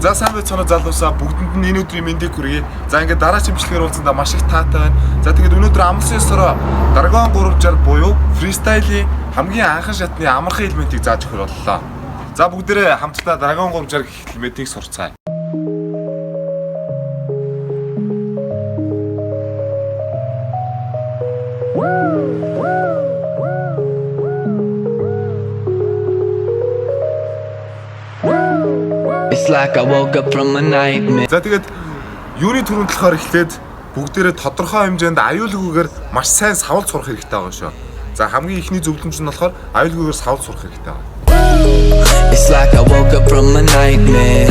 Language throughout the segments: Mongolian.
За сайн байцгаана залуусаа бүгдэнд нь энэ өдрийн мэндийг хүргэе. За ингээд дараагийн бичлэгээр уулзсандаа маш их таатай байна. За тэгээд өнөөдөр амлсан ёсороо Dragon 360 буюу фристайлийн хамгийн анхан шатны амархан элементийг зааж өгөх боллоо. За бүгдээрээ хамтдаа Dragon 360 гэх элементийг сурцгаая. It's like I woke up from a nightmare. За тэгээд юуны түрүүнд болохоор эхлээд бүгдээрээ тодорхой хэмжээнд аюулгүйгээр маш сайн савлж сурах хэрэгтэй байгаа шүү. За хамгийн ихний зөвлөмж нь болохоор аюулгүйгээр савлж сурах хэрэгтэй байгаа. It's like I woke up from a nightmare.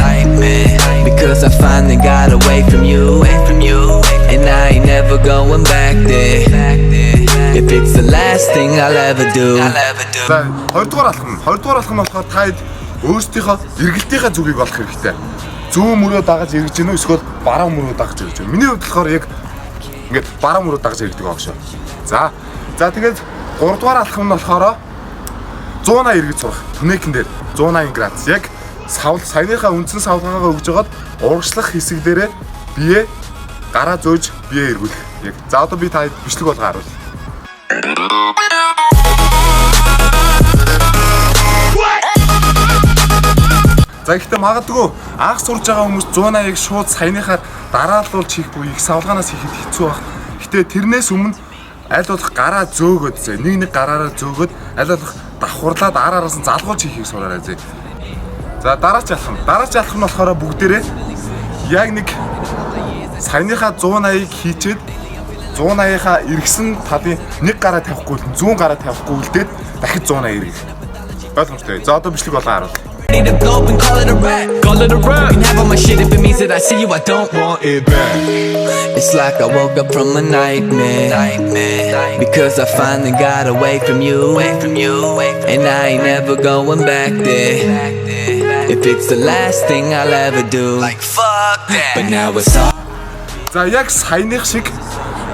Because I finally got away from you. And I ain't never going back there. If it's the last thing I'll ever do. За 2 дугаар алхам нь болохоор та өөрсдийнхөө эргэлтийнхаа зүгийг олох хэрэгтэй. Зүүн мөрөө дагаж эргэж гинөө эсвэл баруун мөрөө дагаж эргэж гинөө. Миний хувьд болохоор яг ингээд баруун мөрөө дагаж эргэдэг байгаа шүү. За тэгээд 3 дугаар алхам нь болохоор 180 эргэж сурах. Түнэкэн дээр 180 градус. Яг саяныхаа үндсэн савлгаагаа өгж жагаад урагшлах хэсэг дээрээ бие гараа зөөж бие эргүүлэх. Яг за одоо би та бичлэг болгоо харуул. За ихтэй магадгүй анх сурж байгаа хүмүүс 180-ыг шууд саяныхаар дараалуулж хийх буюу их савлгаанаас хийхэд хэцүү баг. Гэтэ тэрнээс өмнө аль болох гараа зөөгөөд зэ нэг гараараа зөөгөөд аль болох давхарлаад араас нь залгуулж хийхийг сураарай зэ. За дараач алхам нь болохоор бүгдээрээ яг нэг саяныхаа 180-ыг хийчээд 180-ийнхаа эргэсэн талын нэг гараа тавихгүй 100 гараа тавихгүй үлдээд дахид 180 эргэх. Ойлгомжтой. За одоо бичлэг болгоо харуул. Ready to blow up and call it a rap. You can have all my shit if it means that I see you, I don't want it back. It's like I woke up from a nightmare. Because I finally got away from you. And I ain't never going back there. If it's the last thing I'll ever do. Like fuck that. But now it's all. За яг саяных шиг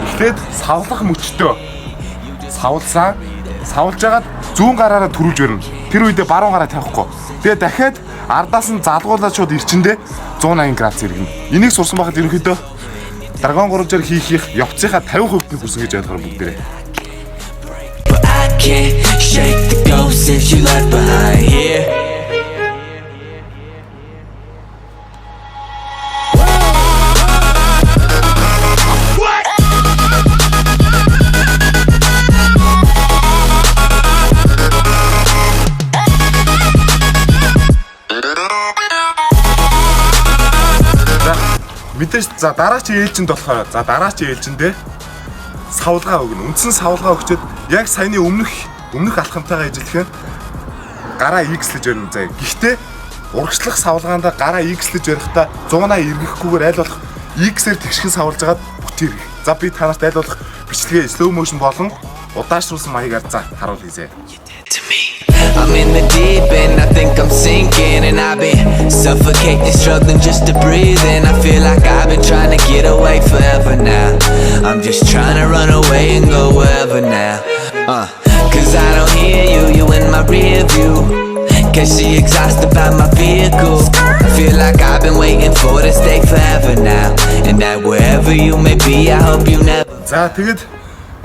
эхлээд савлах мөчтөө савлсаа савлж агаад зүүн гараараа түрүүлж өрнө. Тэр үедээ баруун гараа тавихгүй. Тэгээ дахиад ардаас нь залгуулаад шууд ирчэндээ 180 градус иргэнэ. Энийг сурсан байхад ерөнхийдөө Dragon 360 хийх явцынхаа 50% нь хүрсэн гэж ойлгохоор бүгдээрээ. But I can't shake the ghost since you left behind here. Мэдээж за дараагийн ээлжинд болохоор дараагийн ээлжиндээ савлгаа өгнө. Үндсэн савлгаа өгчөөд яг саяны өмнөх алхамтайгаа ижилхэн гараа X-лэж өрнө заа. Гэхдээ урагшлах савлгаанда гараа X-лэж ярихдаа 180 эргэхгүйгээр аль болох X-ээр тэгшхэн савлж агаад бүтээр. За би танарт аль болох бичлэгээ slow motion болон удаашруулсан маягаар за харуул хийзээ. I'm in the deep end, I think I'm sinking. And I've been suffocating, struggling just to breathe. And I feel like I've been trying to get away forever now. I'm just trying to run away and go wherever now. Cause I don't hear you in my rear view. Cause she exhausted by my vehicle. I feel like I've been waiting for this day forever now. And that wherever you may be, I hope you never. За тэгээд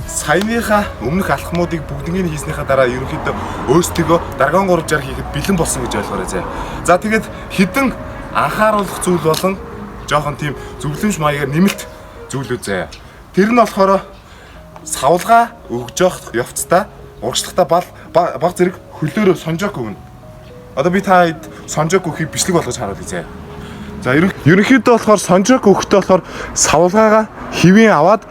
саяныхаа өмнөх алхмуудыг бүгднийг хийснийхаа дараа ерөнхийдөө өөрсдөө Dragon 360 хийхэд бэлэн болсон гэж ойлгоорой зэ. За тэгээд хідэн анхааруулах зүйл болон жоохон тийм зөвлөмж маягаар нэмэлт зүйлүүд зэ. Тэр нь болохоор савлгаа өгж явах явцдаа урагшлахтаа баг зэрэг хөлөөрөө сонжоог өгнө. Одоо би та хэд сонжоог өгөхийг бичлэг болгож харуулъя зэ. За ерөнхийдөө болохоор сонжоог өгөхдөө болохоор савлгаагаа хэвэн аваад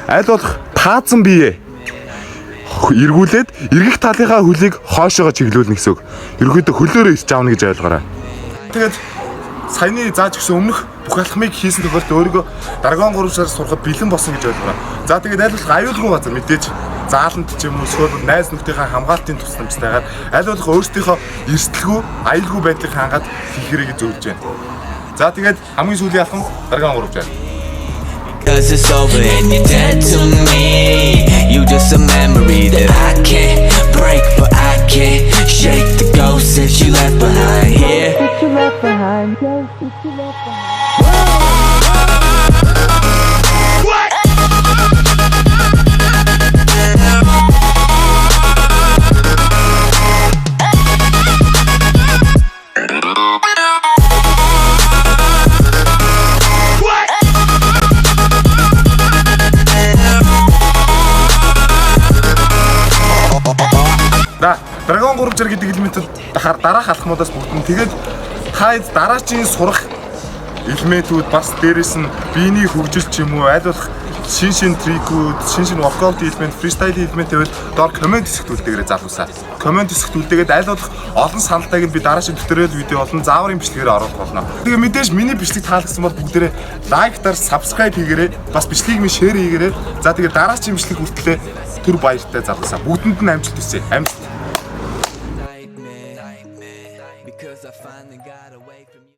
аль болох таацсан бие эргүүлээд эргэх талынхаа хөлийг хоошоогоо чиглүүлнэ гэсэн үг. Ерөнхийдөө хөлөөрөө ирж аавна гэж ойлгоорой. Тэгээд саяны зааж өгсөн өмнөх бүх алхмыг хийсэн тохиолдолд өөрийгөө Dragon 360 сурахад бэлэн болсон гэж ойлгоорой. За тэгээд аль болох аюулгүй газар мэдээж зааланд ч юм уу эсвэл найз нөхдийнхээ хамгаалтын тусламжтайгаар аль болох өөрсдийнхөө эрсдэлгүй аюулгүй байдлыг хангаад хийх хэрэгийг зөвлөж байна. За тэгээд хамгийн сүүлийн алхам Dragon 360. Cause it's over and you're dead to me. You just a memory that I can't break, but I can't shake the ghost since you left behind here. left behind. Don't put you left behind. Dragon 3 зэрэг гэдэг элементүүд дараах алхмуудаас бүгд нь тэгээд хаад дараачийн сурах элементүүд бас дээрэс нь биений хөгжил ч юм уу аль болох шин трикүүд, шин воркаут элемент, фристайл элемент гэвэл доор комент хэсэгт үлдээгээрэй залуусаа. Комент хэсэгт үлдээгээд аль болох олон саналтайг нь би дараачийн төтөрөөл видео болон зааврын бичлэгээр оруулах болно. Тэгээ мэдээж миний бичлэг таалагдсан бол бүгдээрээ лайктаар subscribe хийгээрэй. Бас бичлэгийг минь share хийгээрэй. За тэгээ дараачийн бичлэг хүртлээр түр баяртай залуусаа. Бүгдэнд нь амжилт хүсье. Амжилт.